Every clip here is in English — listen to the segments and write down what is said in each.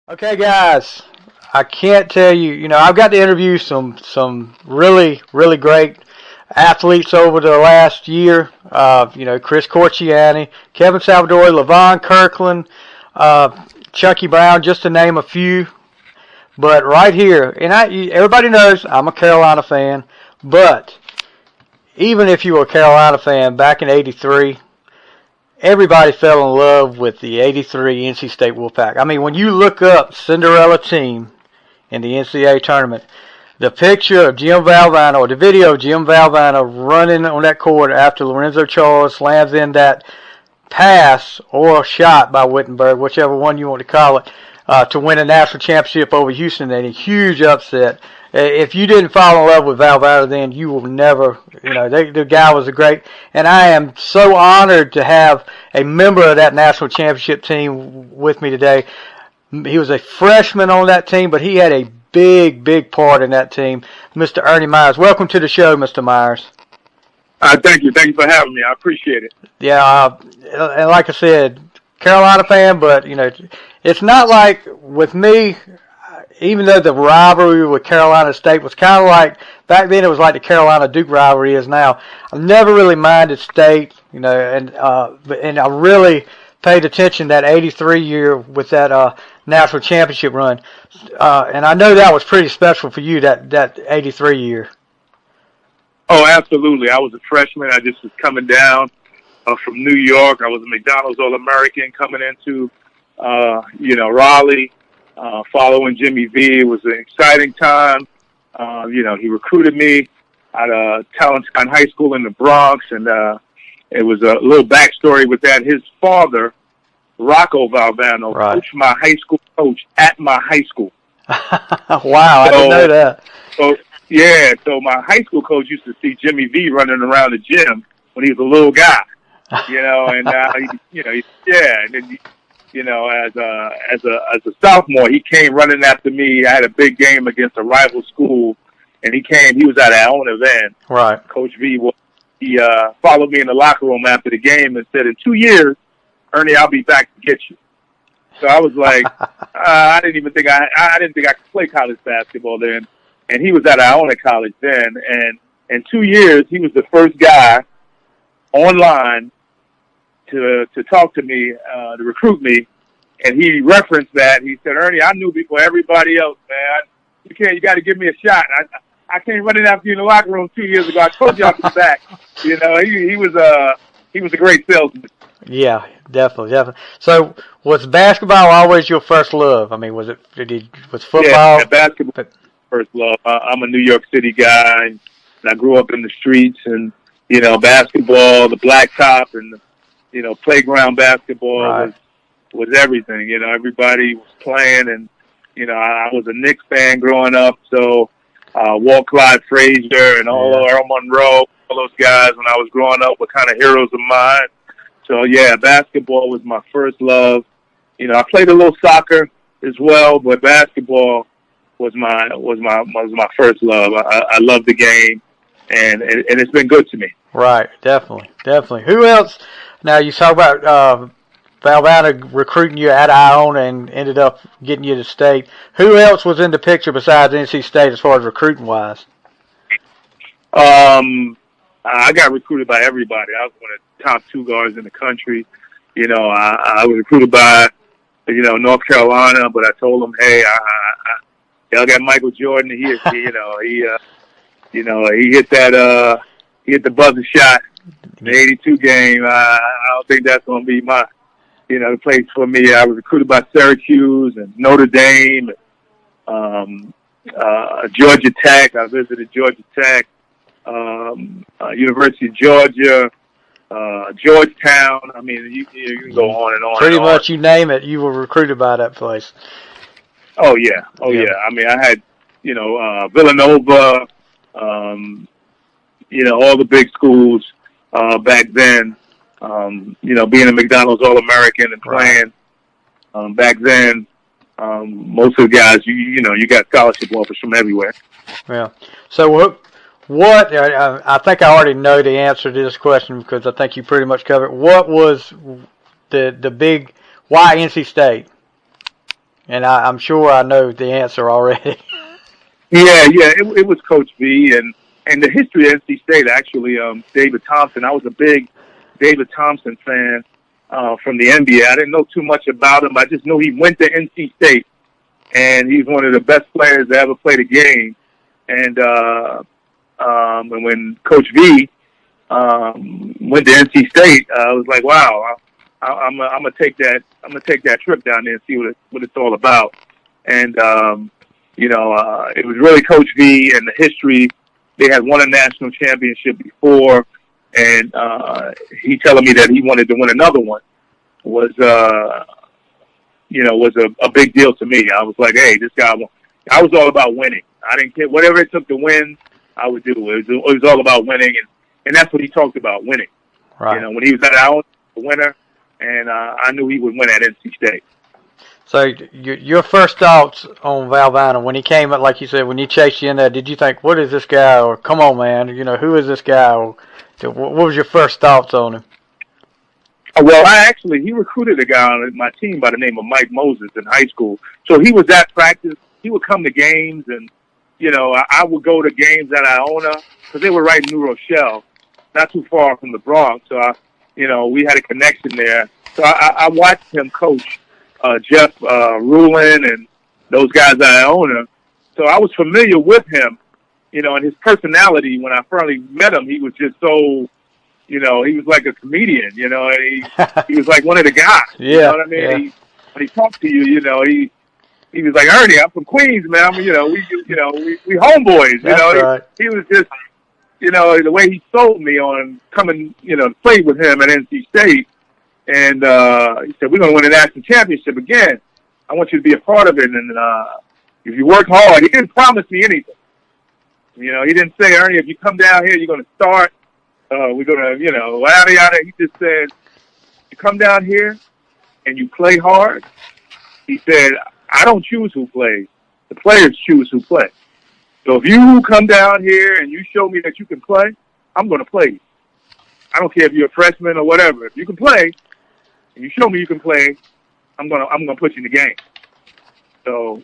Okay, guys, I can't tell you. I've got to interview some really great athletes over the last year. Chris Corchiani, Kevin Salvador, Levon Kirkland, Chucky Brown, just to name a few. But right here, and everybody knows I'm a Carolina fan. But even if you were a Carolina fan back in '83, everybody fell in love with the '83 NC State Wolfpack. I mean, when you look up Cinderella team in the NCAA tournament, the picture of Jim Valvano, or the video of Jim Valvano running on that court after Lorenzo Charles slams in that pass or shot by Wittenberg, whichever one you want to call it, to win a national championship over Houston in a huge upset. If you didn't fall in love with Valvano then, you will never, the guy was a great, and I am so honored to have a member of that national championship team with me today. He was a freshman on that team, but he had a big part in that team, Mr. Ernie Myers. Welcome to the show, Mr. Myers. Thank you. Thank you for having me. I appreciate it. Yeah, and like I said, Carolina fan, but, it's not like with me, even though the rivalry with Carolina State was kind of like, back then it was like the Carolina-Duke rivalry is now. I've never really minded State, and I really paid attention that '83 year with that national championship run. And I know that was pretty special for you, that '83 year. Oh, absolutely. I was a freshman. I just was coming down from New York. I was a McDonald's All-American coming into, Raleigh. Following Jimmy V. It was an exciting time. He recruited me at Talentine High School in the Bronx, and it was a little backstory with that. His father, Rocco Valvano, coached my high school coach at my high school. Wow, I didn't know that. So my high school coach used to see Jimmy V running around the gym when he was a little guy, and and then as a sophomore, he came running after me. I had a big game against a rival school, and he was at our own event. Right. Coach V, he followed me in the locker room after the game and said, "In 2 years, Ernie, I'll be back to get you." So I was like, I didn't think I could play college basketball then, and he was at Iona College then, and in 2 years, he was the first guy online to talk to me, to recruit me, and he referenced that. He said, "Ernie, I knew before everybody else, man. You got to give me a shot. I came running after you in the locker room 2 years ago. I told you I'd be back." He was a great salesman. Yeah, definitely. So, was basketball always your first love? I mean, was football? Yeah, basketball first love. I'm a New York City guy, and I grew up in the streets, and basketball, the blacktop, and playground basketball was everything. Everybody was playing, and I was a Knicks fan growing up, so Walt Clyde Frazier and Earl Monroe, all those guys when I was growing up were kind of heroes of mine. So yeah, basketball was my first love. I played a little soccer as well, but basketball was my first love. I love the game, and it's been good to me. Right, definitely. Who else? Now you talk about Valvano recruiting you at Iona and ended up getting you to State. Who else was in the picture besides NC State as far as recruiting wise? I got recruited by everybody. I was one of the top 2 guards in the country. I was recruited by North Carolina, but I told them, hey, y'all got Michael Jordan. He hit that. He hit the buzzer shot in the '82 game. I don't think that's going to be my, the place for me. I was recruited by Syracuse and Notre Dame, and, Georgia Tech. I visited Georgia Tech, University of Georgia, Georgetown. I mean, you can go on and on. Pretty much, you name it, you were recruited by that place. Oh yeah. I mean, I had Villanova. All the big schools back then. Being a McDonald's All-American and playing back then, most of the guys, you got scholarship offers from everywhere. Yeah. So what? I think I already know the answer to this question because I think you pretty much covered. What was the big? Why NC State? And I'm sure I know the answer already. Yeah. It was Coach V, and the history of NC State actually. David Thompson. I was a big David Thompson fan from the NBA. I didn't know too much about him. I just knew he went to NC State, and he's one of the best players to ever play the game. And when Coach V went to NC State, I was like, wow, I'm gonna take that. I'm gonna take that trip down there and see what it's all about. And it was really Coach V and the history. They had won a national championship before, and he telling me that he wanted to win another one was a big deal to me. I was like, hey, this guy. I was all about winning. I didn't care whatever it took to win. I would do it. It was all about winning, and that's what he talked about, winning. Right. When he was at our winner, and I knew he would win at NC State. So your first thoughts on Valvano when he came up, like you said, when he chased you in there, did you think, what is this guy? Or come on, man, who is this guy? Or what was your first thoughts on him? Well, he recruited a guy on my team by the name of Mike Moses in high school. So he was at practice. He would come to games, and I would go to games at Iona because they were right in New Rochelle, not too far from the Bronx. So we had a connection there. So I watched him coach Jeff Rulin and those guys at Iona. So I was familiar with him, and his personality. When I finally met him, he was just so, he was like a comedian, and he was like one of the guys. Yeah, you know what I mean? Yeah. When he talked to you, he was like, Ernie, I'm from Queens, man. We homeboys. Right. He was just, the way he sold me on coming, to play with him at NC State. And he said, we're going to win a national championship again. I want you to be a part of it. And if you work hard, he didn't promise me anything. He didn't say, Ernie, if you come down here, you're going to start. We're going to, yada, yada. He just said, you come down here and you play hard. He said, I don't choose who plays. The players choose who play. So if you come down here and you show me that you can play, I'm going to play you. I don't care if you're a freshman or whatever. If you can play, and you show me you can play, I'm gonna put you in the game. So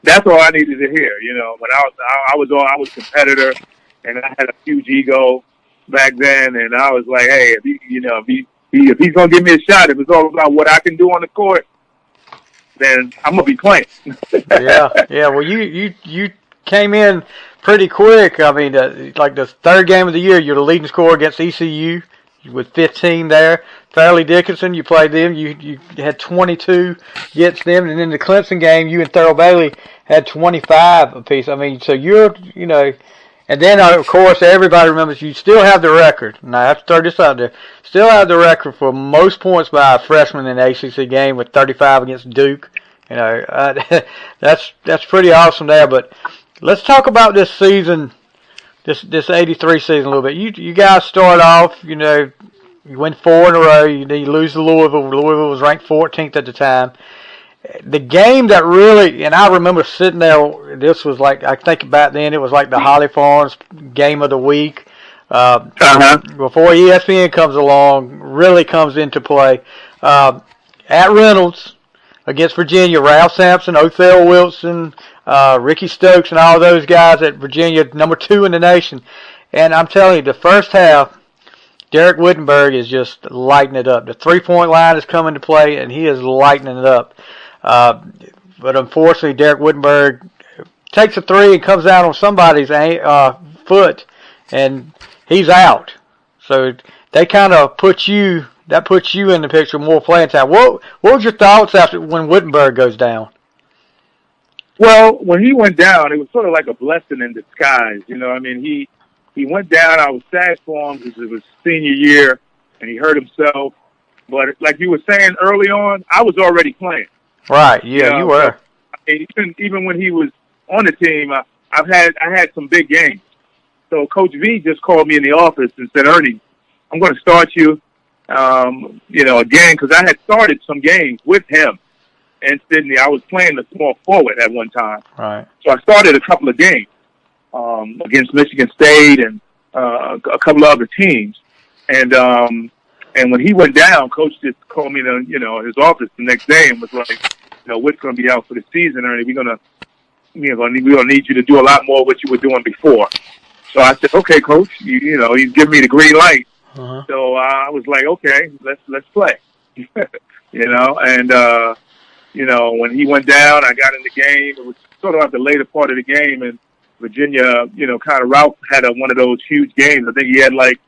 that's all I needed to hear. When I was a competitor, and I had a huge ego back then, and I was like, hey, if he's gonna give me a shot, if it's all about what I can do on the court, then I'm gonna be playing. Yeah. Well, you came in pretty quick. I mean, like the third game of the year, you're the leading scorer against ECU with 15 there. Fairleigh Dickinson, you played them. You had 22 against them, and in the Clemson game, you and Thurl Bailey had 25 apiece. I mean, so you're, and then of course everybody remembers you still have the record. And I have to throw this out there. Still have the record for most points by a freshman in an ACC game with 35 against Duke. That's pretty awesome there. But let's talk about this season, this 83 season a little bit. You guys start off, you win 4 in a row. You lose to Louisville. Louisville was ranked 14th at the time. The game that really, and I remember sitting there, this was like, I think back then, it was like the Holly Farms game of the week. Before ESPN comes along, really comes into play. At Reynolds against Virginia, Ralph Sampson, Othell Wilson, Ricky Stokes, and all those guys at Virginia, number 2 in the nation. And I'm telling you, the first half, Derek Wittenberg is just lighting it up. The three-point line is coming to play, and he is lighting it up. But unfortunately, Derek Wittenberg takes a three and comes out on somebody's foot, and he's out. So they kind of puts you in the picture more playing time. What was your thoughts after when Wittenberg goes down? Well, when he went down, it was sort of like a blessing in disguise. He went down. I was sad for him because it was senior year, and he hurt himself. But like you were saying early on, I was already playing. Right. Yeah, you were. Even when he was on the team, I had some big games. So Coach V just called me in the office and said, Ernie, I'm going to start you, again, because I had started some games with him in Sydney. I was playing the small forward at one time. Right. So I started a couple of games against Michigan State and a couple of other teams. And And when he went down, Coach just called me to, his office the next day and was like, Whit's going to be out for the season, Ernie. We're going to need you to do a lot more of what you were doing before. So I said, okay, Coach, he's giving me the green light. Uh-huh. So I was like, okay, let's play. And when he went down, I got in the game. It was sort of at the later part of the game, and Virginia, kind of Ralph had one of those huge games. I think he had like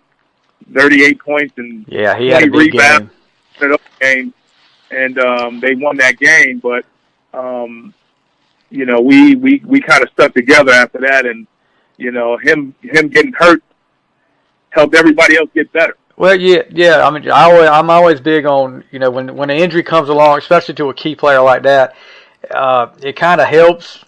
38 points and he had a big rebounds in those games, and they won that game. But we kind of stuck together after that, and him getting hurt helped everybody else get better. Well, yeah. I mean, I'm always big on when an injury comes along, especially to a key player like that, it kind of helps,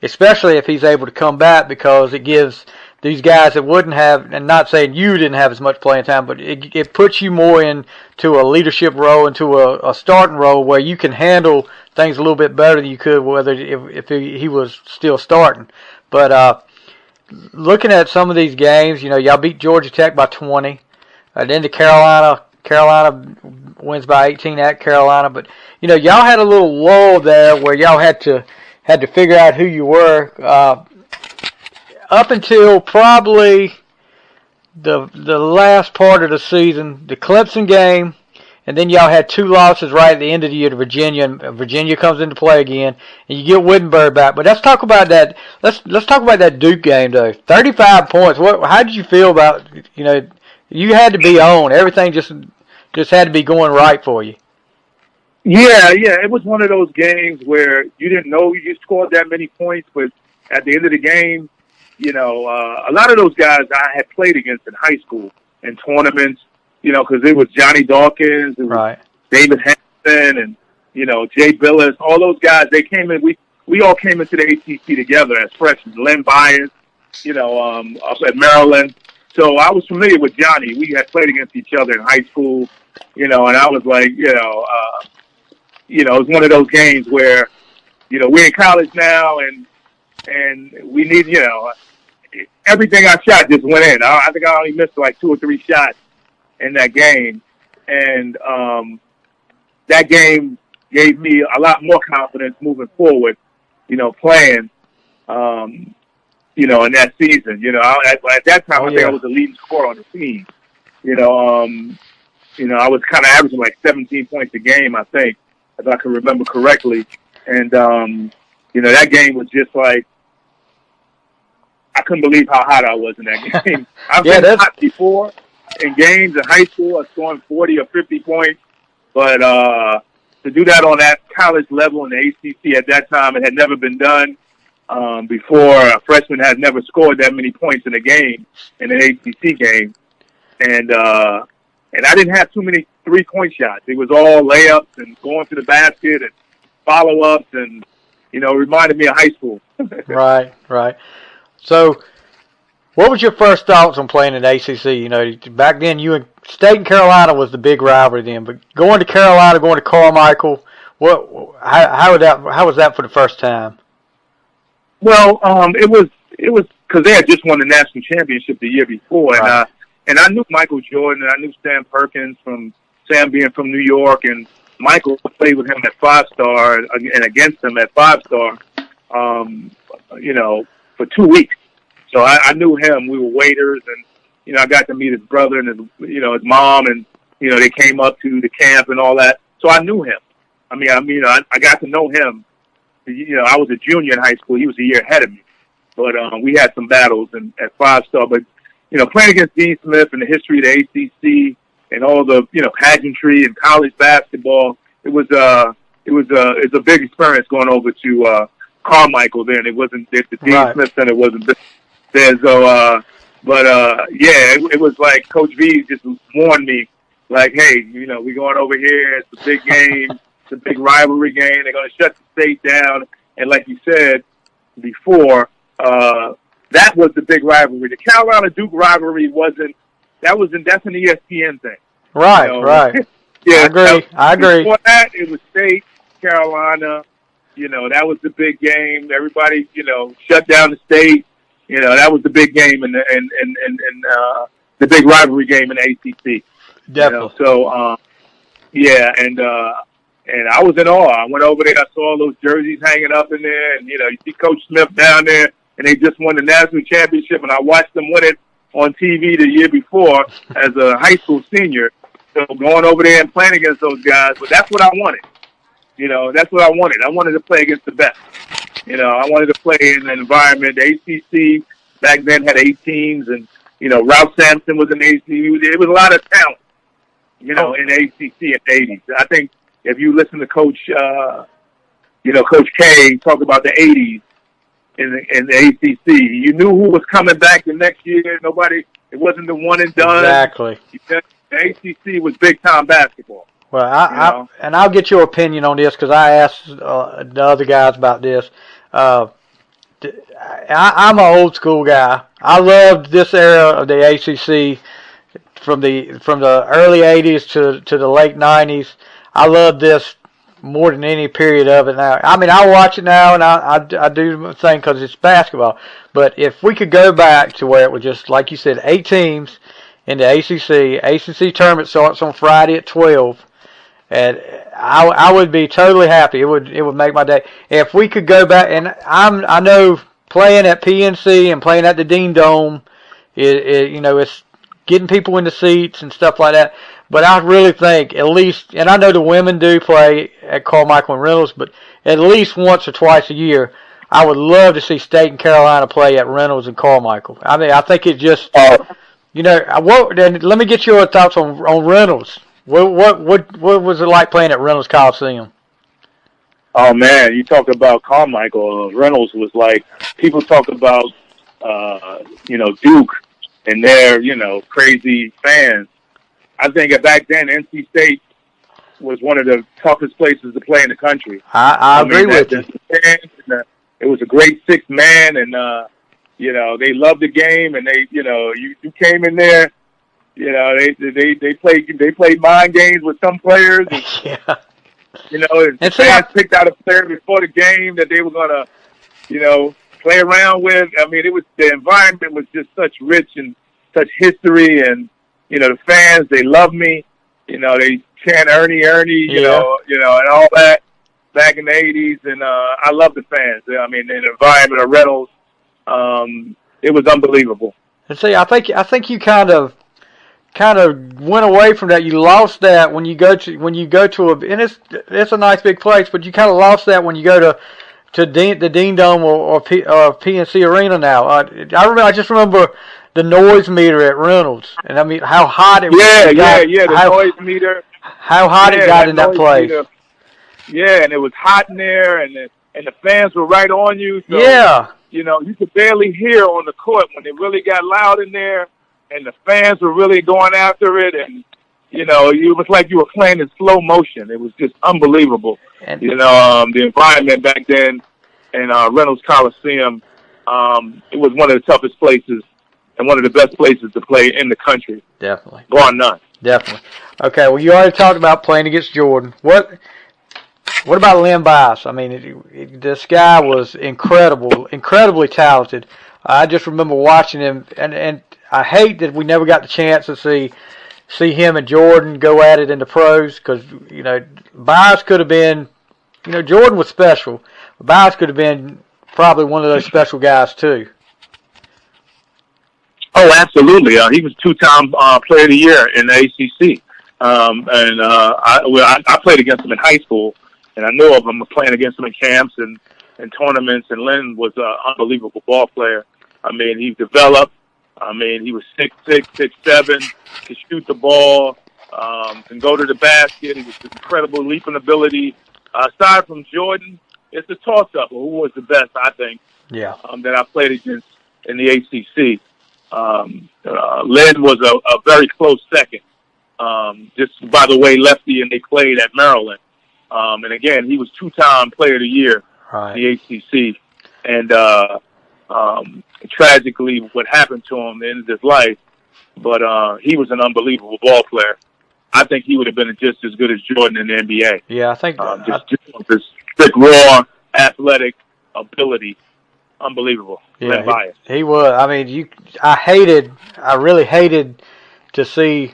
especially if he's able to come back, because it gives these guys that wouldn't have, and not saying you didn't have as much playing time, but it puts you more into a leadership role, into a starting role where you can handle things a little bit better than you could whether if he was still starting. But looking at some of these games, y'all beat Georgia Tech by 20. Then to Carolina wins by 18 at Carolina. But y'all had a little lull there where y'all had to figure out who you were up until probably the last part of the season, the Clemson game, and then y'all had 2 losses right at the end of the year to Virginia, and Virginia comes into play again, and you get Wittenberg back. But let's talk about that. Let's talk about that Duke game though. 35 points. How did you feel about you had to be on. Everything just had to be going right for you. Yeah. It was one of those games where you didn't know you scored that many points, but at the end of the game, a lot of those guys I had played against in high school in tournaments, because it was Johnny Dawkins, it was right. David Henson, and, Jay Billis, all those guys, they came in, we all came into the ACC together as freshmen. Len Byers, up at Maryland. So I was familiar with Johnny. We had played against each other in high school, and I was like, it was one of those games where, we're in college now and we need, everything I shot just went in. I think I only missed like 2 or 3 shots in that game. And that game gave me a lot more confidence moving forward, playing. In that season, at that time, I think I was the leading scorer on the team. I was kind of averaging like 17 points a game, I think, if I can remember correctly. And, that game was just like, I couldn't believe how hot I was in that game. I've been hot before in games in high school, scoring 40 or 50 points. But to do that on that college level in the ACC at that time, it had never been done. Before a freshman had never scored that many points in a game, in an ACC game. And I didn't have too many 3-point shots. It was all layups and going to the basket and follow-ups and, it reminded me of high school. Right. So what was your first thoughts on playing in the ACC? Back then State and Carolina was the big rivalry then, but going to Carolina, going to Carmichael, how was that for the first time? Well, it was because they had just won the national championship the year before, right. And I knew Michael Jordan, and I knew Sam Perkins from Sam being from New York, and Michael played with him at 5-star and against him at 5-star, for 2 weeks. So I knew him. We were waiters, and I got to meet his brother and his mom, and they came up to the camp and all that. So I knew him. I got to know him. I was a junior in high school. He was a year ahead of me. But we had some battles at 5-star. But, playing against Dean Smith and the history of the ACC and all the, pageantry and college basketball, it's a big experience going over to Carmichael then. It wasn't, the Dean Smith Center wasn't there. So, it was like Coach V just warned me, like, hey, we're going over here. It's a big game. It's a big rivalry game. They're going to shut the state down. And like you said before, that was the big rivalry. The Carolina-Duke rivalry that's an ESPN thing. Right, right. Yeah, I agree. Before that, it was State, Carolina. That was the big game. Everybody, shut down the state. That was the big game and the big rivalry game in the ACC. Definitely. Yeah, and I was in awe. I went over there. I saw all those jerseys hanging up in there, and you see Coach Smith down there, and they just won the national championship, and I watched them win it on TV the year before as a high school senior. So going over there and playing against those guys, but that's what I wanted. That's what I wanted. I wanted to play against the best. I wanted to play in an environment. The ACC back then had 8 teams, and Ralph Sampson was in the ACC. It was a lot of talent, in the ACC in the 80s. I think if you listen to Coach K talk about the 80s in the ACC, you knew who was coming back the next year. It wasn't the one and done. Exactly. The ACC was big time basketball. Well, I'll get your opinion on this because I asked the other guys about this. I'm an old school guy. I loved this era of the ACC from the early 80s to the late 90s. I love this more than any period of it now. I mean, I watch it now, and I do the thing because it's basketball. But if we could go back to where it was just, like you said, 8 teams in the ACC tournament starts on Friday at 12, and I would be totally happy. It would make my day. If we could go back, and I know playing at PNC and playing at the Dean Dome, it's getting people in the seats and stuff like that. But I really think at least, and I know the women do play at Carmichael and Reynolds, but at least once or twice a year, I would love to see State and Carolina play at Reynolds and Carmichael. I mean, I think it just, let me get your thoughts on Reynolds. What was it like playing at Reynolds Coliseum? Oh man, you talk about Carmichael. Reynolds was like, people talk about, Duke and their, crazy fans. I think back then, NC State was one of the toughest places to play in the country. I agree with you. It was a great 6th man, and they loved the game, and they, you came in there, they played mind games with some players, and, yeah. And fans picked out a player before the game that they were gonna, play around with. I mean, the environment was just such rich and such history, and the fans, they love me. They chant Ernie, and all that back in the 80s. And I love the fans. I mean, the environment of Reynolds, it was unbelievable. And see, I think you kind of went away from that. You lost that when you go to and it's a nice big place, but you kind of lost that when you go to the Dean Dome or PNC Arena now. I just remember the noise meter at Reynolds, and I mean how hot it was. The noise meter. How hot it got in that place. Meter. Yeah, and it was hot in there, and the fans were right on you. So, yeah. You could barely hear on the court when it really got loud in there, and the fans were really going after it, and it was like you were playing in slow motion. It was just unbelievable. And, the environment back then in Reynolds Coliseum, it was one of the toughest places and one of the best places to play in the country. Definitely. Bar none. Definitely. Okay, well, you already talked about playing against Jordan. What about Len Bias? I mean, this guy was incredibly talented. I just remember watching him, and I hate that we never got the chance to see him and Jordan go at it in the pros because, Bias could have been, Jordan was special. But Bias could have been probably one of those special guys too. Oh, absolutely. He was 2-time Player of the Year in the ACC. I played against him in high school, and I knew of him playing against him in camps and tournaments, and Len was an unbelievable ball player. I mean, he developed. I mean, he was 6'6", 6'7", could shoot the ball, can go to the basket. He was incredible leaping ability. Aside from Jordan, it's a toss-up. Who was the best, I think, that I played against in the ACC. Len was a very close second. Just by the way, lefty, and they played at Maryland. And again, he was 2-time Player of the Year in the ACC. And tragically, what happened to him ended his life. But he was an unbelievable ball player. I think he would have been just as good as Jordan in the NBA. Yeah, I think just his quick, raw, athletic ability. Unbelievable. Yeah, he was. I mean, I really hated to see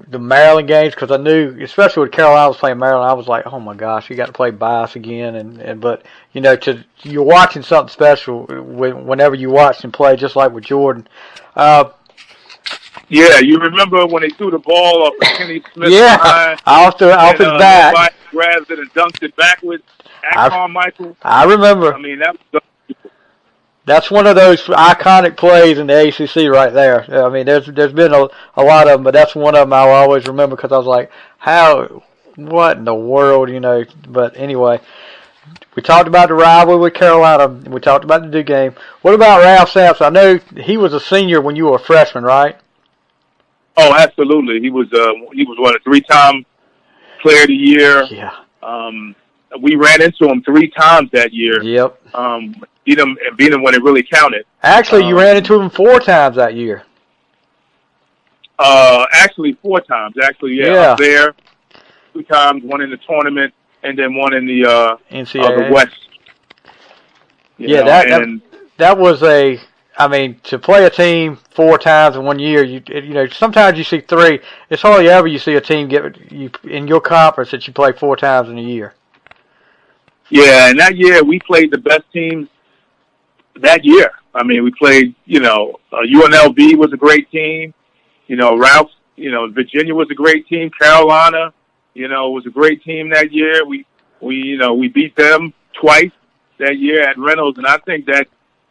the Maryland games because I knew, especially when Carolina was playing Maryland, I was like, oh my gosh, you got to play Bias again. And but you're watching something special whenever you watch him play, just like with Jordan. Yeah, you remember when they threw the ball off of Kenny Smith behind, off his back, nobody grabbed it and dunked it backwards at Carmichael. I remember. I mean, that was. That's one of those iconic plays in the ACC right there. I mean, there's been a lot of them, but that's one of them I'll always remember because I was like, what in the world, But anyway, we talked about the rivalry with Carolina. We talked about the Duke game. What about Ralph Sampson? I know he was a senior when you were a freshman, right? Oh, absolutely. He was what, a 3-time player of the year. Yeah. We ran into him 3 times that year. Yep. Beat him when it really counted. Actually, you ran into him 4 times that year. Actually 4 times. Actually, yeah. I was there 2 times, one in the tournament and then one in the NCAA. The West. That was to play a team 4 times in 1 year, sometimes you see 3. It's hardly ever you see a team get you in your conference that you play 4 times in a year. Yeah, and that year we played the best teams that year. I mean, we played, UNLV was a great team. Ralph, Virginia was a great team. Carolina, was a great team that year. We beat them twice that year at Reynolds, and I think that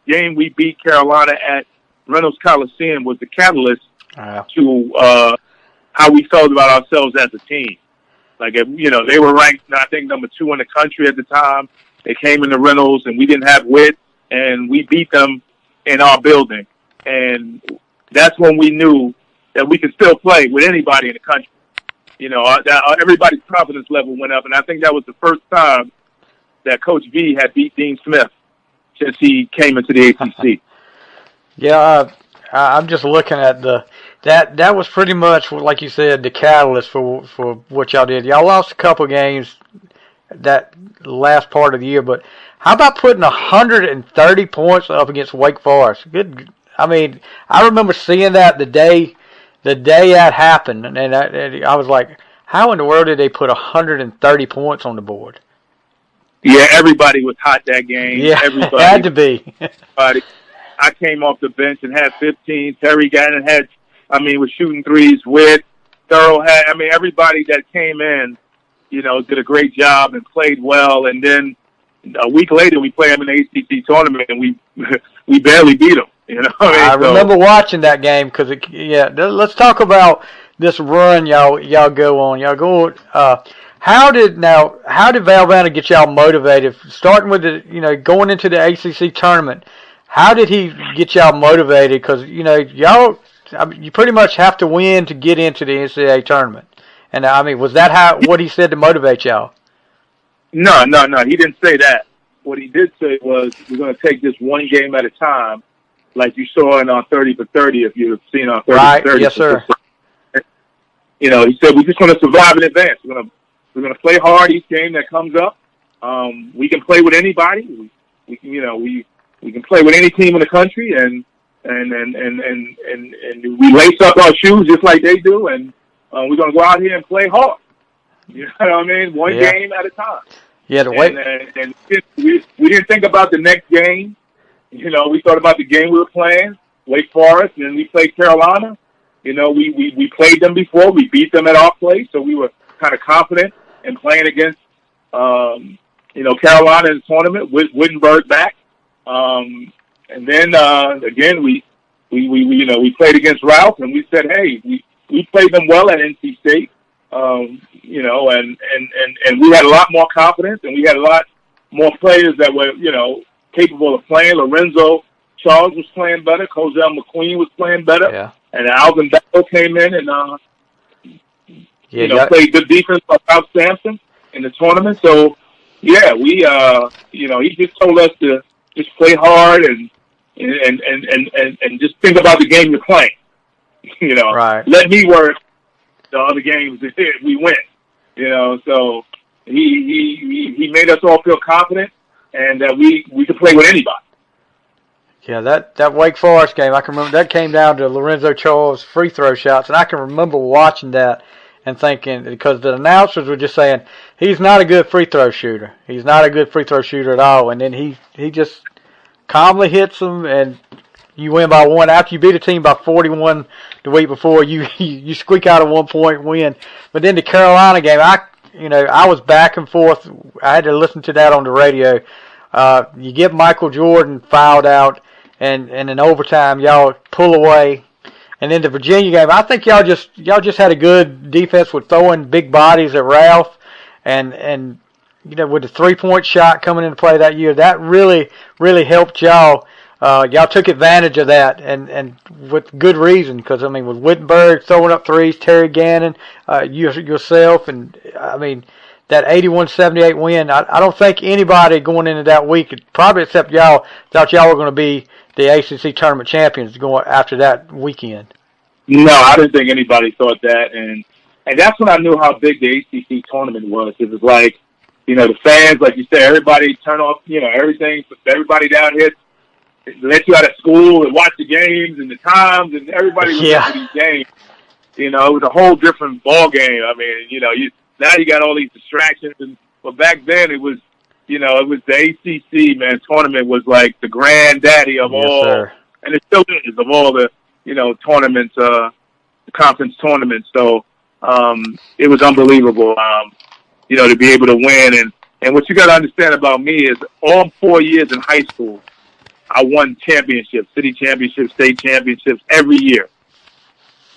game we beat Carolina at Reynolds Coliseum was the catalyst to how we felt about ourselves as a team. Like, they were ranked, I think, number 2 in the country at the time. They came into Reynolds, and we didn't have wit, and we beat them in our building. And that's when we knew that we could still play with anybody in the country. Everybody's confidence level went up, and I think that was the first time that Coach V had beat Dean Smith since he came into the ACC. Yeah, I'm just looking at that was pretty much, like you said, the catalyst for what y'all did. Y'all lost a couple games that last part of the year, but how about putting 130 points up against Wake Forest? Good. I mean, I remember seeing that the day that happened, and I was like, how in the world did they put 130 points on the board? Yeah, everybody was hot that game. Yeah, everybody had to be. I came off the bench and had 15. Terry Gannon was shooting threes with Thurl everybody that came in, did a great job and played well. And then a week later, we played them in the ACC tournament, and we barely beat them. I remember watching that game because let's talk about this run y'all go on. Y'all go. How did Valvano get y'all motivated? Starting with going into the ACC tournament. How did he get y'all motivated? Because you pretty much have to win to get into the NCAA tournament. And was that what he said to motivate y'all? No. He didn't say that. What he did say was, we're going to take this one game at a time, like you saw in our 30 for 30. If you've seen our 30 for 30, yes, sir. He said we're just going to survive in advance. We're going to play hard each game that comes up. We can play with anybody. We can play with any team in the country, and we lace up our shoes just like they do, and we're going to go out here and play hard. You know what I mean? One game at a time. Yeah, and we didn't think about the next game. We thought about the game we were playing, Wake Forest, and we played Carolina. We played them before. We beat them at our place, so we were kind of confident in playing against, Carolina in the tournament with Wittenberg back. And then again, we played against Ralph, and we said, hey, we played them well at NC State, and we had a lot more confidence, and we had a lot more players that were, capable of playing. Lorenzo Charles was playing better. Cozell McQueen was playing better, and Alvin Battle came in and played good defense by Ralph Sampson in the tournament. So yeah, we he just told us to just play hard and just think about the game you're playing. Right. Let me work the other games if we win. So he made us all feel confident and that we could play with anybody. Yeah, that Wake Forest game, I can remember that came down to Lorenzo Charles free throw shots, and I can remember watching that and thinking, because the announcers were just saying he's not a good free throw shooter. He's not a good free throw shooter at all, and then he just calmly hits them, and you win by one. After you beat a team by 41 the week before, you squeak out a 1 point win. But then the Carolina game, I was back and forth. I had to listen to that on the radio. You get Michael Jordan fouled out, and in overtime y'all pull away. And then the Virginia game, I think y'all just had a good defense with throwing big bodies at Ralph, and with the 3-point shot coming into play that year, that really helped y'all. Y'all took advantage of that, and with good reason, because with Wittenberg throwing up threes, Terry Gannon, yourself, and that 81-78 win. I don't think anybody going into that week, probably except y'all, thought y'all were going to be the ACC tournament champions going after that weekend. No, I didn't think anybody thought that, and that's when I knew how big the ACC tournament was. It was like, the fans, like you said, everybody turn off, everything, everybody down here, let you out of school and watch the games and the times, and everybody was into these games. It was a whole different ball game. Now you got all these distractions, but back then it was, it was the ACC, man. Tournament was like the granddaddy of all, sir. And it still is, of all the, tournaments, the conference tournaments. So it was unbelievable, to be able to win. And what you got to understand about me is all 4 years in high school, I won championships, city championships, state championships every year.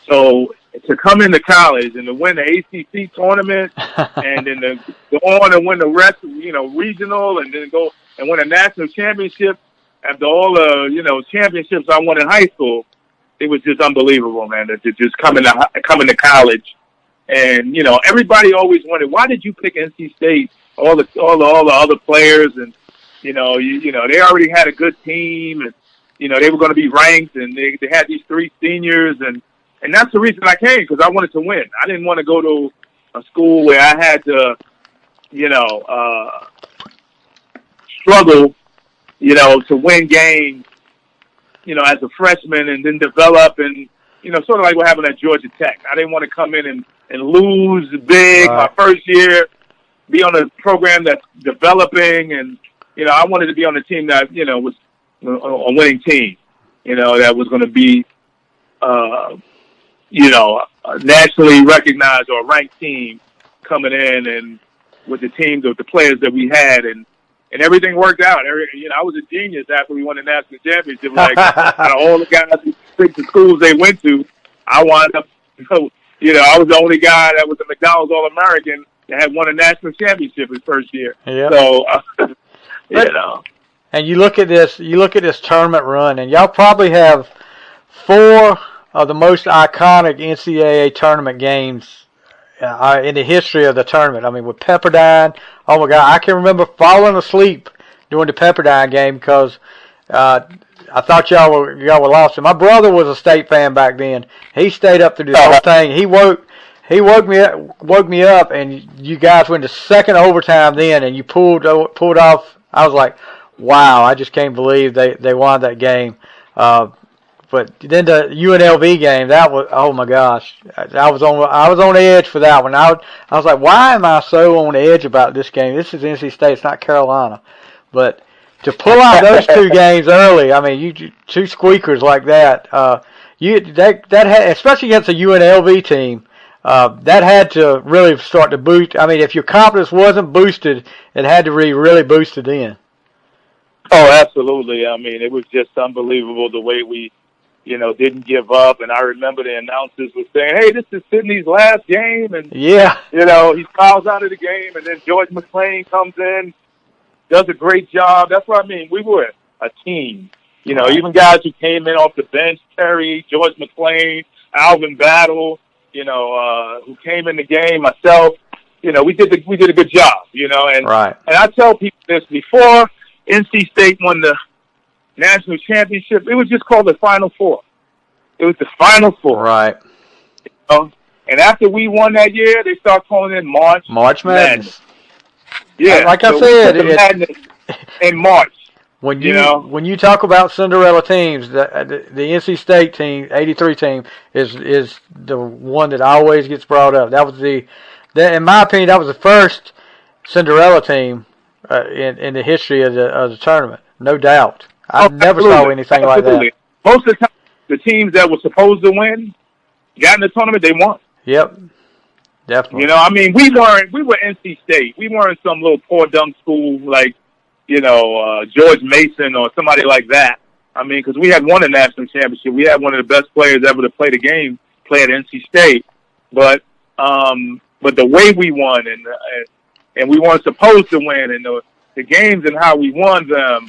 So to come into college and to win the ACC tournament and then to go on and win the rest, regional, and then go and win a national championship after all the, championships I won in high school, it was just unbelievable, man, to just come into college. And, everybody always wondered, why did you pick NC State? All the other players, and, they already had a good team, and, they were going to be ranked, and they had these 3 seniors, and that's the reason I came, because I wanted to win. I didn't want to go to a school where I had to, struggle, to win games, as a freshman, and then develop, and, sort of like what happened at Georgia Tech. I didn't want to come in and lose big my first year, be on a program that's developing, and, I wanted to be on a team that, was a winning team, that was going to be, a nationally recognized or ranked team coming in, and with the teams of the players that we had, and everything worked out. I was a genius after we won the national championship. Like, out of all the guys who picked the schools they went to, I wound up, I was the only guy that was a McDonald's All-American that had won a national championship his first year. Yeah. So, And you look at this tournament run, and y'all probably have 4 of the most iconic NCAA tournament games in the history of the tournament. With Pepperdine, oh my God, I can remember falling asleep during the Pepperdine game because I thought y'all were lost. And my brother was a State fan back then. He stayed up through the whole thing. He woke me up, and you guys went to second overtime then, and you pulled off. I was like, wow, I just can't believe they won that game. But then the UNLV game, that was, oh my gosh, I was on edge for that one. I was like, why am I so on edge about this game? This is NC State, it's not Carolina. But to pull out those 2 games early, you 2 squeakers like that, that had, especially against a UNLV team, that had to really start to boost. If your confidence wasn't boosted, it had to be really boosted in. Oh, absolutely. It was just unbelievable the way we, didn't give up. And I remember the announcers were saying, hey, this is Sydney's last game. And, he fouls out of the game. And then George McClain comes in, does a great job. That's what I mean. We were a team. Even guys who came in off the bench, Terry, George McClain, Alvin Battle, who came in the game, myself, we did a good job, And I tell people this, before NC State won the national championship, it was just called the Final Four. It was the Final Four. Right. And after we won that year, they start calling it March Madness. Yeah. Like I said, madness in March. When You you know, when you talk about Cinderella teams, the NC State team, '83 team, is the one that always gets brought up. That was in my opinion, that was the first Cinderella team in the history of the tournament, no doubt. I oh, never saw absolutely, anything like that. absolutely. Most of the time, the teams that were supposed to win got in the tournament. They won. Yep, definitely. You know, I mean, we were NC State. We weren't some little poor dumb school like, George Mason or somebody like that. I mean, because we had won a national championship. We had one of the best players ever to play the game play at NC State. But the way we won and we weren't supposed to win, and the games and how we won them,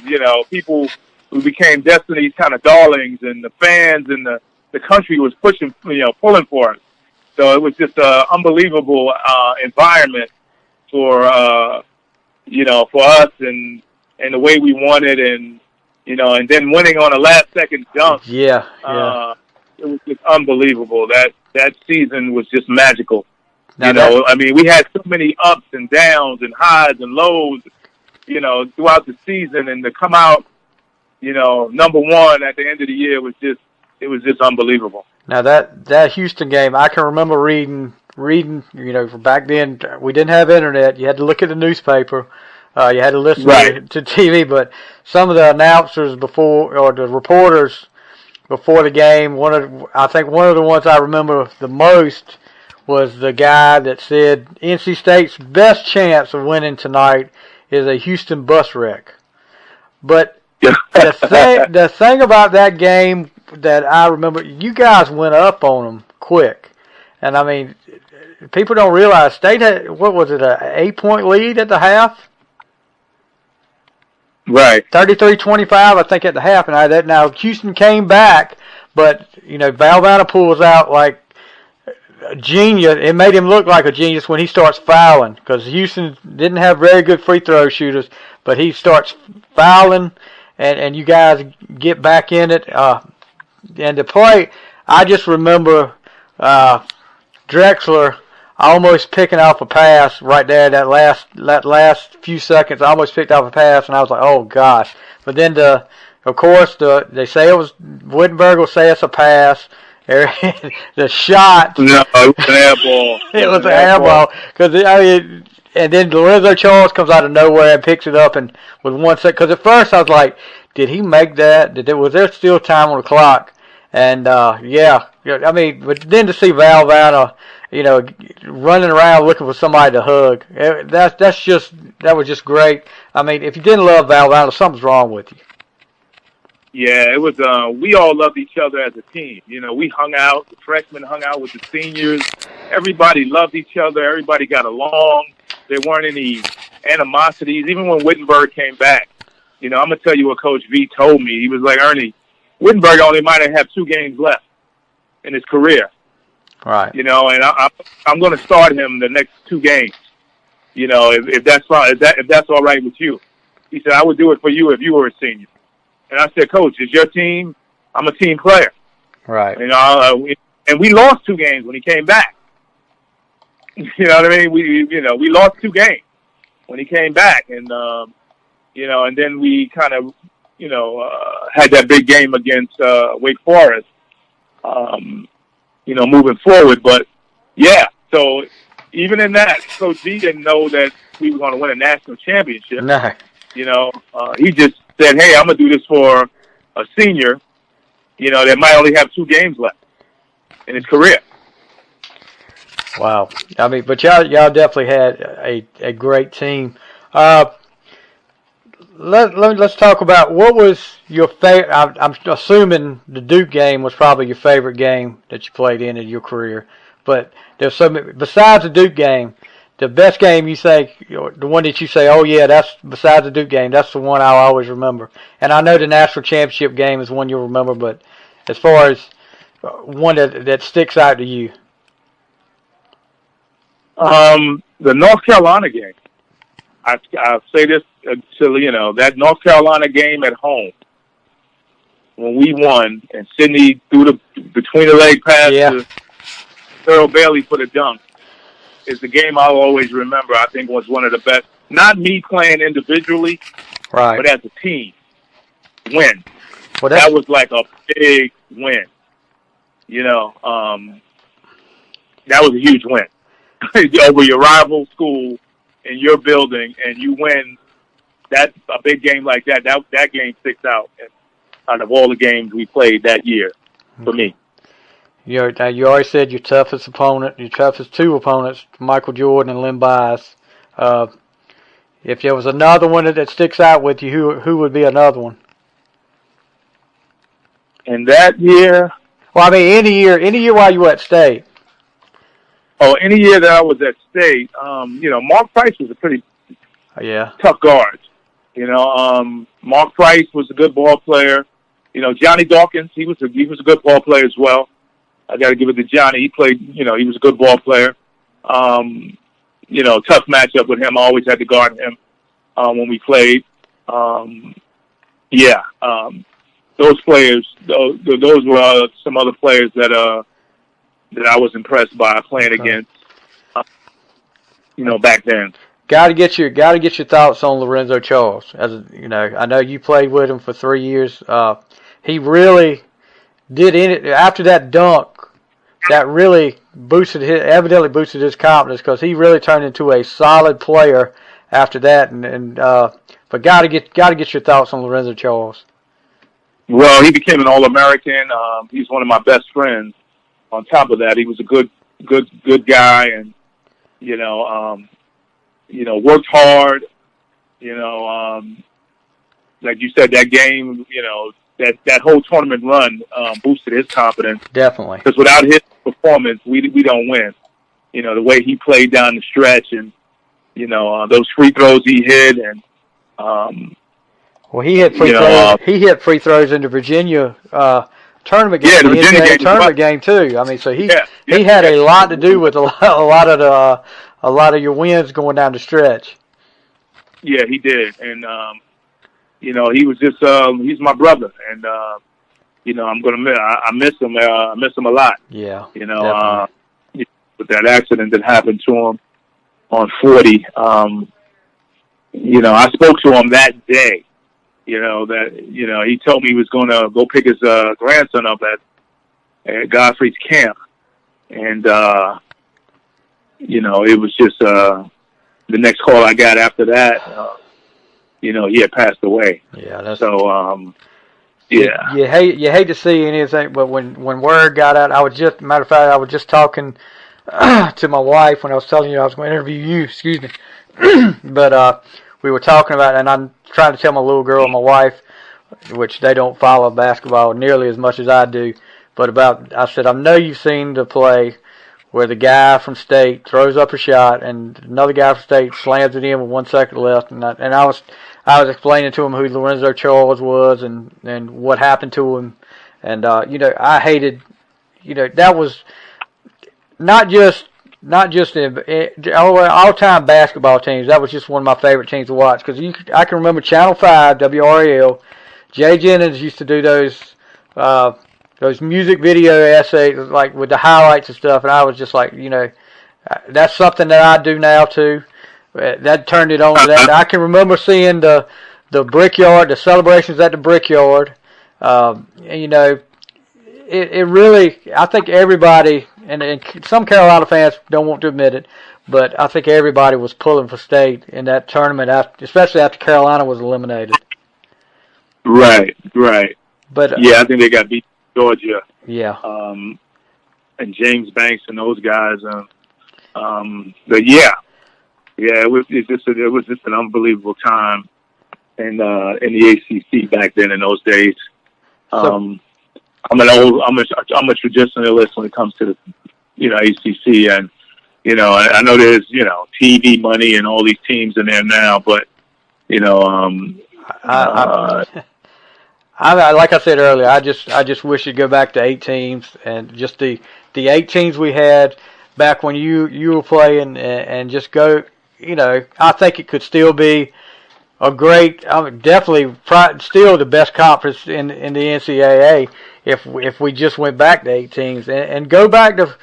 people who became Destiny's kind of darlings, and the fans and the country was pushing, pulling for us. So it was just an unbelievable environment for for us, and the way we won it, and and then winning on a last second dunk. Yeah. It was just unbelievable. That season was just magical. Now I mean, we had so many ups and downs and highs and lows, throughout the season, and to come out, number one at the end of the year was just unbelievable. Now that Houston game, I can remember reading. From back then we didn't have internet. You had to look at the newspaper. You had to listen to TV. But some of the announcers or the reporters before the game, I think one of the ones I remember the most was the guy that said NC State's best chance of winning tonight is a Houston bus wreck. But the thing about that game that I remember, you guys went up on them quick. And, I mean, people don't realize State had, what was it, an 8-point lead at the half? Right. 33-25, I think, at the half. And now Houston came back, but, Valvano pulls out like a genius. It made him look like a genius when he starts fouling, because Houston didn't have very good free throw shooters, but he starts fouling, and you guys get back in it. And the play, I just remember Drexler almost picking off a pass right there. That last few seconds, I almost picked off a pass, and I was like, "Oh gosh!" But then, of course, they say it was Wittenberg will say it's a pass. The shot, no, it was an air ball. It was an air ball because and then Lorenzo Charles comes out of nowhere and picks it up, and with 1 second. Because at first I was like, did he make that? Was there still time on the clock? And yeah, I mean, but then to see Valvano, running around looking for somebody to hug, that was just great. I mean, if you didn't love Valvano, something's wrong with you. Yeah, it was. We all loved each other as a team. We hung out. The freshmen hung out with the seniors. Everybody loved each other. Everybody got along. There weren't any animosities. Even when Wittenberg came back, I'm gonna tell you what Coach V told me. He was like, Ernie, Wittenberg only might have 2 games left in his career. Right. And I'm going to start him the next 2 games. If that's fine, if that's all right with you. He said, I would do it for you if you were a senior. And I said, Coach, it's your team. I'm a team player. Right. And we lost 2 games when he came back. You know what I mean? We lost 2 games when he came back, and and then we kind of had that big game against Wake Forest. Moving forward, but yeah. So even in that, Coach V didn't know that we were going to win a national championship. No. He just said, "Hey, I'm gonna do this for a senior, that might only have 2 games left in his career." Wow. I mean, but y'all definitely had a great team. Let's talk about what was your favorite. I'm assuming the Duke game was probably your favorite game that you played in your career. But there's so many, besides the Duke game, the best game you think, the one that you say, oh yeah, that's besides the Duke game, that's the one I'll always remember. And I know the national championship game is one you'll remember, but as far as one that sticks out to you. The North Carolina game. I'll say this until, that North Carolina game at home, when we won, and Sidney threw the between the leg pass to Earl Bailey for the dunk, is the game I'll always remember. I think was one of the best. Not me playing individually, right, but as a team. win. Well, that was like a big win. That was a huge win over your rival school in your building, and you win. That's a big game like that. That game sticks out of all the games we played that year for me. You already said your toughest two opponents, Michael Jordan and Len Bias. If there was another one that sticks out with you, who would be another one? And that year? Well, I mean, any year while you were at State. Oh, any year that I was at State, Mark Price was a pretty tough guard. Mark Price was a good ball player. Johnny Dawkins, he was a good ball player as well. I got to give it to Johnny. He played, he was a good ball player. Tough matchup with him. I always had to guard him when we played. Those players, those were some other players that I was impressed by playing against. Back then. Got to get your thoughts on Lorenzo Charles. I know you played with him for 3 years. He really did after that dunk. That really evidently boosted his confidence because he really turned into a solid player after that. But got to get your thoughts on Lorenzo Charles. Well, he became an All-American. He's one of my best friends. On top of that, he was a good guy, and worked hard. Like you said, that game, that whole tournament run boosted his confidence. Definitely. Because without his performance, we don't win. The way he played down the stretch, and those free throws he hit, and well, he hit free throws. He hit free throws in the Virginia tournament game. Yeah, the Virginia tournament game too. I mean, so he had a lot to do with a lot of your wins going down the stretch. Yeah, he did, and he was just he's my brother, and I miss him. I miss him a lot. Yeah, with that accident that happened to him on 40. I spoke to him that day. He told me he was going to go pick his grandson up at Godfrey's camp, and it was just the next call I got after that. He had passed away. Yeah, that's so. You hate to see anything, but when word got out, I was just talking to my wife when I was telling you I was going to interview you. Excuse me, but we were talking about, and I'm trying to tell my little girl and my wife, which they don't follow basketball nearly as much as I do, but I said, I know you've seen the play where the guy from State throws up a shot and another guy from State slams it in with 1 second left, and I was explaining to him who Lorenzo Charles was and what happened to him, and I hated, that was not just all-time basketball teams. That was just one of my favorite teams to watch because I can remember Channel 5, WRAL. Jay Jennings used to do those music video essays like with the highlights and stuff, and I was just like, that's something that I do now too. That turned it on to that. I can remember seeing the Brickyard, the celebrations at the Brickyard. It really, I think everybody, and some Carolina fans don't want to admit it, but I think everybody was pulling for State in that tournament, especially after Carolina was eliminated. Right. But I think they got beat Georgia. Yeah. And James Banks and those guys. But it was just an unbelievable time in the ACC back then in those days. I'm a traditionalist when it comes to the ACC, and I know there's TV money and all these teams in there now, but like I said earlier, I just wish you'd go back to 8 teams and just the 8 teams we had back when you were playing, and just go. I think it could still be a great, definitely still the best conference in the NCAA if we just went back to 8 teams and go back to,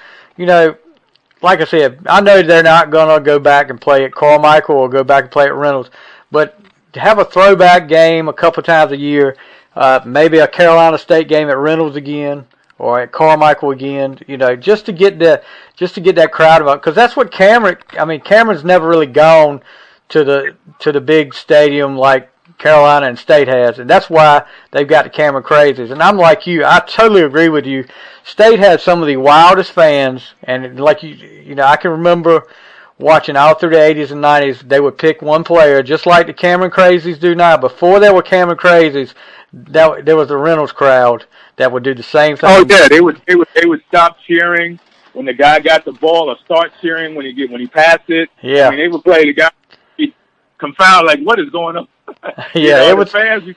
like I said, I know they're not going to go back and play at Carmichael or go back and play at Reynolds, but to have a throwback game a couple times a year, maybe a Carolina State game at Reynolds again, or at Carmichael again. Just to get that crowd about, because that's what Cameron. I mean, Cameron's never really gone to the big stadium like Carolina and State has, and that's why they've got the Cameron Crazies. And I'm like you, I totally agree with you. State has some of the wildest fans, and like I can remember watching all through the 80s and 90s. They would pick one player, just like the Cameron Crazies do now. Before there were Cameron Crazies, there was the Reynolds crowd that would do the same thing. Oh yeah, they would stop cheering when the guy got the ball, or start cheering when he passed it. Yeah, I mean, they would play the guy confounded, like, what is going on? Yeah, it was fans. We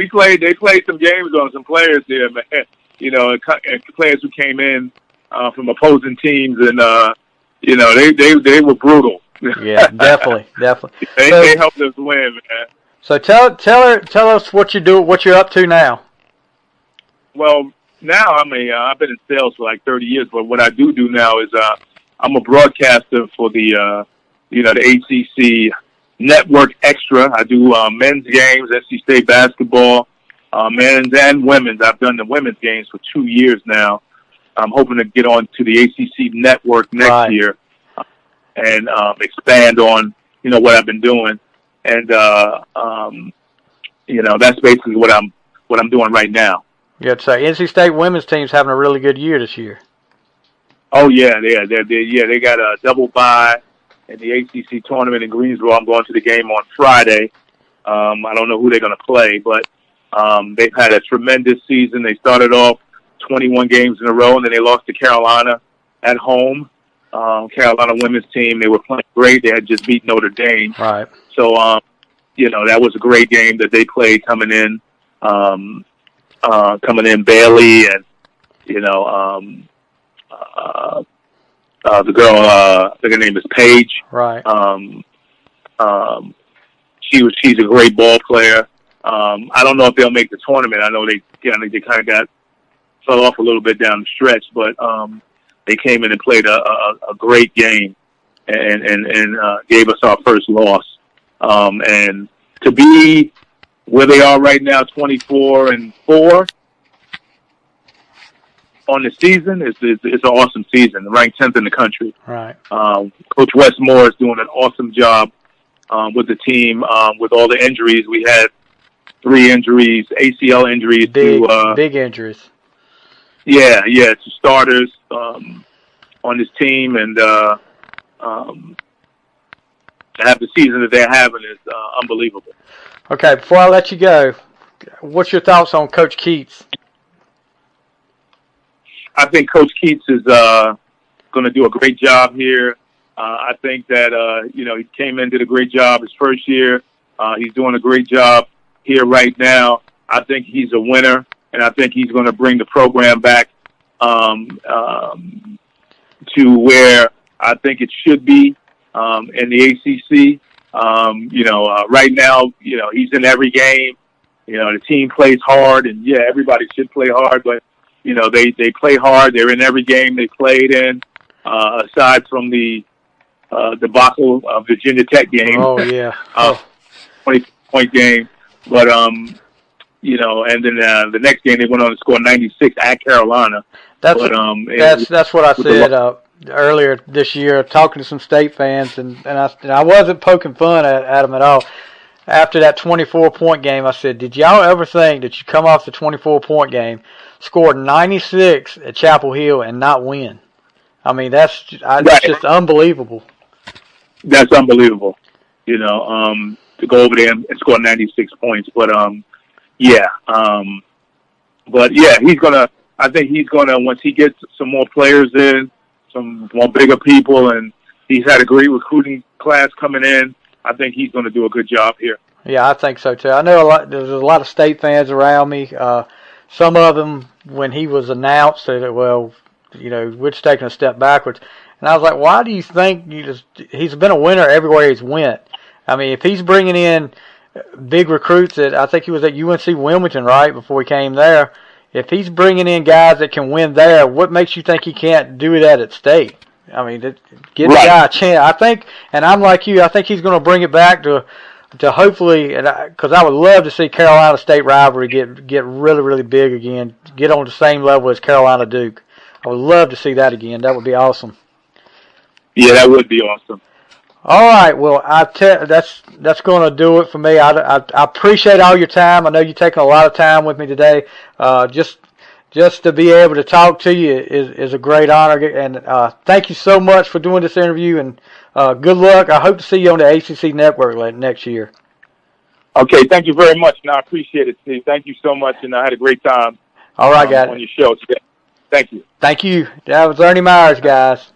played. They played some games on some players there, man. And players who came in from opposing teams, and they were brutal. Yeah, definitely. They helped us win, man. So tell us what you're up to now. Well, now I've been in sales for like 30 years, but what I do now is I'm a broadcaster for the ACC Network Extra. I do men's games, NC State basketball, men's and women's. I've done the women's games for 2 years now. I'm hoping to get on to the ACC Network next year and expand on what I've been doing. And that's basically what I'm doing right now. Yeah, so NC State women's team's having a really good year this year. Oh yeah, they got a double bye in the ACC tournament in Greensboro. I'm going to the game on Friday. I don't know who they're going to play, but they've had a tremendous season. They started off 21 games in a row, and then they lost to Carolina at home. Carolina women's team, they were playing great. They had just beat Notre Dame. Right. So, that was a great game that they played coming in. Bailey and, the girl, I think her name is Paige. Right. She's a great ball player. I don't know if they'll make the tournament. I know they kind of fell off a little bit down the stretch, but they came in and played a great game and gave us our first loss. And to be where they are right now, 24-4 on the season, it's an awesome season. Ranked 10th in the country. Right. Coach Westmore is doing an awesome job with the team. With all the injuries, we had 3 injuries, ACL injuries. Big injuries. Yeah, to starters on this team, and to have the season that they're having is unbelievable. Okay, before I let you go, what's your thoughts on Coach Keats? I think Coach Keats is going to do a great job here. I think that, he came in, did a great job his first year. He's doing a great job here right now. I think he's a winner, and I think he's going to bring the program back to where I think it should be in the ACC. Right now, he's in every game. The team plays hard, and everybody should play hard, but they play hard. They're in every game they played in, aside from the debacle of Virginia Tech game. Oh yeah, 20-point game. But and then the next game they went on to score 96 at Carolina. That's what I said earlier this year, talking to some State fans, and I wasn't poking fun at them at all. After that 24-point game, I said, did y'all ever think that you come off the 24-point game, score 96 at Chapel Hill, and not win? I mean, that's just unbelievable. That's unbelievable, to go over there and score 96 points. But, I think he's gonna, once he gets some more players in, some more bigger people, and he's had a great recruiting class coming in, I think he's going to do a good job here. Yeah, I think so too. I know there's a lot of State fans around me. Some of them, when he was announced, said, well, we're just taking a step backwards. And I was like, why do you think he's been a winner everywhere he's went? I mean, if he's bringing in big recruits, I think he was at UNC Wilmington, right, before he came there. If he's bringing in guys that can win there, what makes you think he can't do that at State? I mean, give the guy a chance. I think, and I'm like you, I think he's going to bring it back to to hopefully, and because I would love to see Carolina State rivalry get really, really big again, get on the same level as Carolina Duke. I would love to see that again. That would be awesome. Yeah, that would be awesome. All right, well, that's going to do it for me. I appreciate all your time. I know you're taking a lot of time with me today. Just to be able to talk to you is a great honor, and thank you so much for doing this interview. And good luck. I hope to see you on the ACC network next year. Okay, thank you very much, and I appreciate it, Steve. Thank you so much, and I had a great time. All right, got on your show today. Thank you. Thank you. That was Ernie Myers, guys.